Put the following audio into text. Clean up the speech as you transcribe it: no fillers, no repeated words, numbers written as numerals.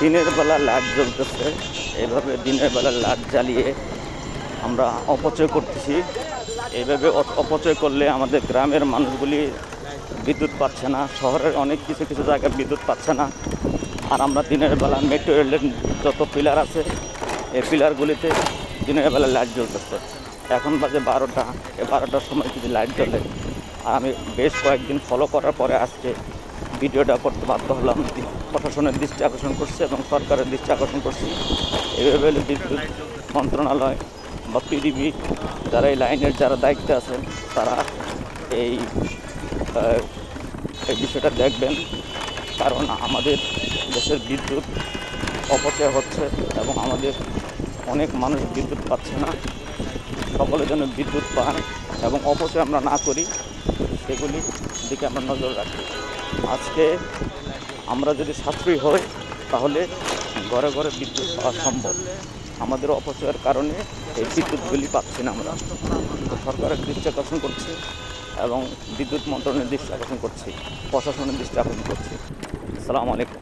দিনের বেলা লাইট জ্বলতেছে, এইভাবে দিনের বেলা লাইট জ্বালিয়ে আমরা অপচয় করতেছি। এইভাবে অপচয় করলে আমাদের গ্রামের মানুষগুলি বিদ্যুৎ পাচ্ছে না, শহরের অনেক কিছু কিছু জায়গায় বিদ্যুৎ পাচ্ছে না। আর আমরা দিনের বেলা মেট্রো রেলের যত পিলার আছে এই পিলারগুলিতে দিনের বেলা লাইট জ্বলতেছে। এখন বাজে 12টা, এই 12টার সময় যদি লাইট জ্বলে, আর আমি বেশ কয়েকদিন ফলো করার পরে আজকে ভিডিওটা করতে বাধ্য হলাম। প্রশাসনের দৃষ্টি আকর্ষণ করছি এবং সরকারের দৃষ্টি আকর্ষণ করছি। এইভাবে বিদ্যুৎ মন্ত্রণালয় বা পিডিবি যারা এই লাইনের যারা দায়িত্বে আছেন তারা এই এই বিষয়টা দেখবেন, কারণ আমাদের দেশের বিদ্যুৎ অপচয় হচ্ছে এবং আমাদের অনেক মানুষ বিদ্যুৎ পাচ্ছে না। সকলে যেন বিদ্যুৎ পান এবং অপচয় আমরা না করি, সেগুলি দিকে আমরা নজর রাখি। আজকে আমরা যদি সাশ্রয়ী হই তাহলে ঘরে ঘরে বিদ্যুৎ পাওয়া সম্ভব। আমাদের অপচয়ের কারণে এই বিদ্যুৎগুলি পাচ্ছি না আমরা। সরকারের দৃষ্টি আকর্ষণ করছি এবং বিদ্যুৎ মন্ত্রণালয়ের দৃষ্টি আকর্ষণ করছি, প্রশাসনের দৃষ্টি আকর্ষণ করছি। আসসালামু আলাইকুম।